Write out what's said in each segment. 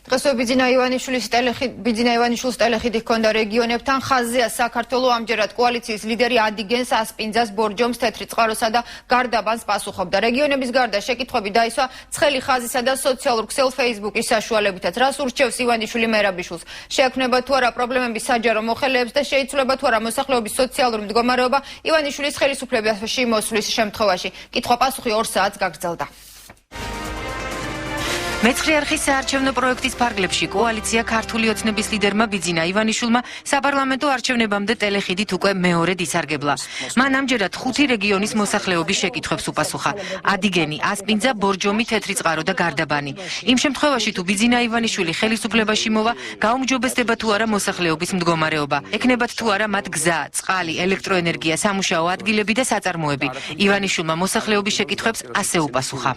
დღესვე ბიძინა ივანიშვილის ტელეხიდი ჰქონდა რეგიონებთან ხაზზეა საქართველო ამჯერად კოალიციის ლიდერი ადიგენს, ასპინძას, ბორჯომს, თეთრი წყაროსა და გარდაბანს პასუხობდა. რეგიონების გარდა შეკითხვები დაისვა ცხელი ხაზისა და სოციალურ ქსელ Facebook-ის საშუალებითაც. რას ურჩევს ივანიშვილი მერაბიშვილს? შეექმნება თუ არა პრობლემები საჯარო მოხელეებს და შეიცვლება თუ არა მოსახლეობის სოციალური მდგომარეობა ივანიშვილის ხელისუფლებაში მოსვლის შემთხვევაში? კითხვა-პასუხი 2 საათს გაგრძელდა. მეცხრე არხის საარჩევნო პროექტის ფარგლებში კოალიცია ქართული ოცნების ლიდერმა ბიძინა ივანიშვილმა საპარლამენტო არჩევნებამდე ტელეხიდით უკვე მეორედ ისარგებლა. მან ამჯერად 5 რეგიონის მოსახლეობის შეკითხვებს უპასუხა: ადიგენი, ასპინძა, ბორჯომი, თეთრი წყარო და გარდაბანი. იმ შემთხვევაში თუ ბიძინა ივანიშვილი ხელისუფლებაში მოვა, გაუმჯობესდება თუ არა მოსახლეობის მდგომარეობა. ეკნებათ თუ არა მათ გზა, წყალი, ელექტროენერგია, სამუშაო ადგილები და საწარმოები. ივანიშვილმა მოსახლეობის შეკითხვებს ასე უპასუხა: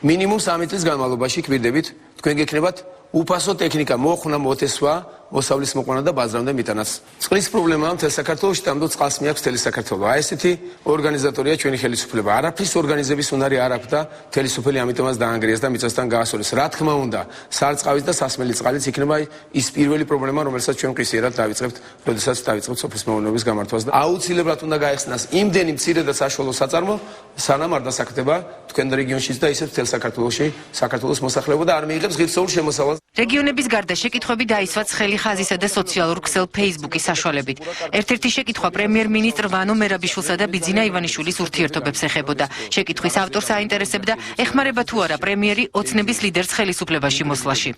მინიმუმ 3 წლის განმავლობაში გვირდებით, თქვენ გექნებათ უფასო ტექნიკა, მოხუნა, მოთესვა, მოსავლის მოყვანა და ბაზრამდე მიტანაც. წყლის პრობლემაა მთელ საქართველოში, თამდე წყალს მიაქვს მთელი საქართველო. აი ესეთი ორგანიზატორია ჩვენი ხელისუფლება. არაფრის ორგანიზების უნარი არ აქვს და მთელი სოფელი ამიტომაც დაანგრიეს და მიწასთან გაასწორეს. რა თქმა უნდა, სარწყავის და სასმელი წყალიც იქნება ის პირველი პრობლემა, რომელსაც ჩვენ მყისიერად დავიწყებთ, როდესაც დავიწყებთ სოფლის მეურნეობის გამართვას და აუცილებლად უნდა გაეხსნას იმდენი მცირე და საშუალო საწარმო, სანამ არ დასაკეთება თქვენ რეგიონშიც და ისევ მთელ საქართველოში საქართველოს მოსახლეობა და არ მიიღებს ღირსეულ შემოსავალს. რეგიონების გარდა შეკითხვები დაისვა ცხელი ხაზისა და სოციალურ ქსელ Facebook-ის საშუალებით. ერთ-ერთი შეკითხვა პრემიერ-მინისტრ ვანო მერაბიშვილსა და ბიძინა ივანიშვილის ურთიერთობებს ეხებოდა. შეკითხვის ავტორს აინტერესებდა, ეხმარება თუ არა პრემიერი ოცნების ლიდერს ხელისუფლებაში მოსვლაში.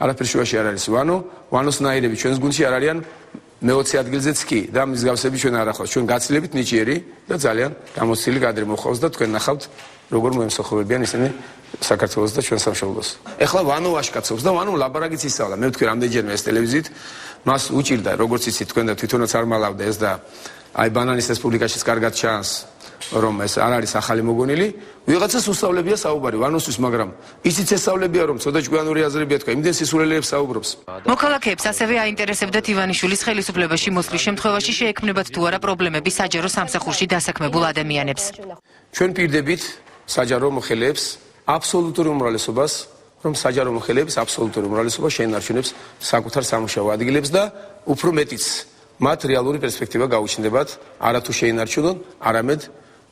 არაფერში შუაში არ არის ვანოს ნაირები ჩვენს გუნდში არ არიან მე-20 ადგილზეც კი და მსგავსები ჩვენ არ ახავს. ჩვენ გაცილებით ნიჭიერი და ძალიან გამოცდილი კადრი მოხავს და თქვენ ნახავთ როგორ მოემსახურებიან ისინი საქართველოს და ჩვენ სამშობლოს. ეხლა ვანო ვაშკაცობს და ვანო ლაბარაკიც ისწავლა. მე ვთქვი რამდენჯერმე ეს ტელევიზიით მას უჭირდა როგორც იცით თქვენ და თვითონაც არ მალავდა ეს და აი ბანანის რესპუბლიკაშიც კარგად ჩანს რომ ეს არ არის ახალი მოგონილი. ვიღაცას უსწავლებია საუბარი ვანოსთვის, მაგრამ ისიც ესწავლებია რომ ცოტა ჭკვიანური აზრებია თქვა, იმდენ სისულელეებს საუბრობს. მოქალაქეებს ასევე აინტერესებდათ ივანიშვილის ხელისუფლებაში მოსვლის შემთხვევაში შეექმნებათ თუ არა პრობლემები საჯარო სამსახურში დასაქმებულ ადამიანებს. ჩვენ პირდებით საჯარო მოხელეებს აბსოლუტური უმრავლესობას, რომ საჯარო მოხელეების აბსოლუტური უმრავლესობა შეენარჩუნებს საკუთარ სამუშაო ადგილებს და უფრო მეტიც მათ რეალური პერსპექტივა გაუჩნდებათ, არა თუ შეენარჩუნონ, არამედ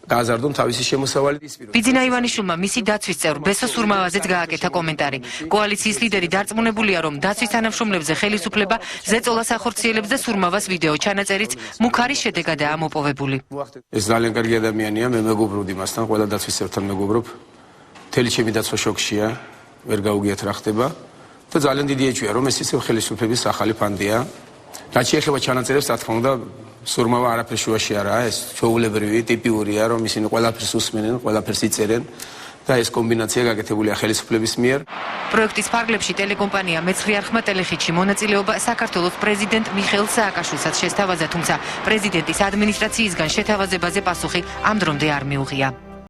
გააზარდონ თავისი შემოსავალი. ბიძინა ივანიშვილმა მისი დაცვის წევრ ბესო სურმავაზეც გააკეთა კომენტარი. კოალიციის ლიდერი დარწმუნებულია, რომ დაცვის თანამშრომლებზე ხელისუფლება ზეწოლას ახორციელებს და სურმავას ვიდეო ჩანაწერიც მუქარის შედეგადაა მოპოვებული. ეს ძალიან კარგი ადამიანია, მე მეგობრობდი მასთან, ყველა დაცვის წევრთან მეგობრობ. მთელი ჩემი დაცვა შოქშია, ვერ გაუგიათ რა ხდება და ძალიან დიდი ეჭვია, რომ ეს ისევ ხელისუფლების ახალი ფანდია. რაც შეეხება ჩანაწერებს, რა თქმა უნდა, სურმავა არაფერ შუაში არაა, ეს ჩვეულებრივი, ტიპიურია, რომ ისინი ყველაფერს უსმენენ, ყველაფერს იწერენ და ეს კომბინაცია გაკეთებულია ხელისუფლების მიერ. პროექტის ფარგლებში ტელეკომპანია მეცხრე არხმა ტელეხიდში მონაწილეობა საქართველოს პრეზიდენტ მიხეილ სააკაშვილსაც შესთავაზა, თუმცა პრეზიდენტის ადმინისტრაციისგან შეთავაზებაზე პასუხი ამ დრომდე არ მიუღია.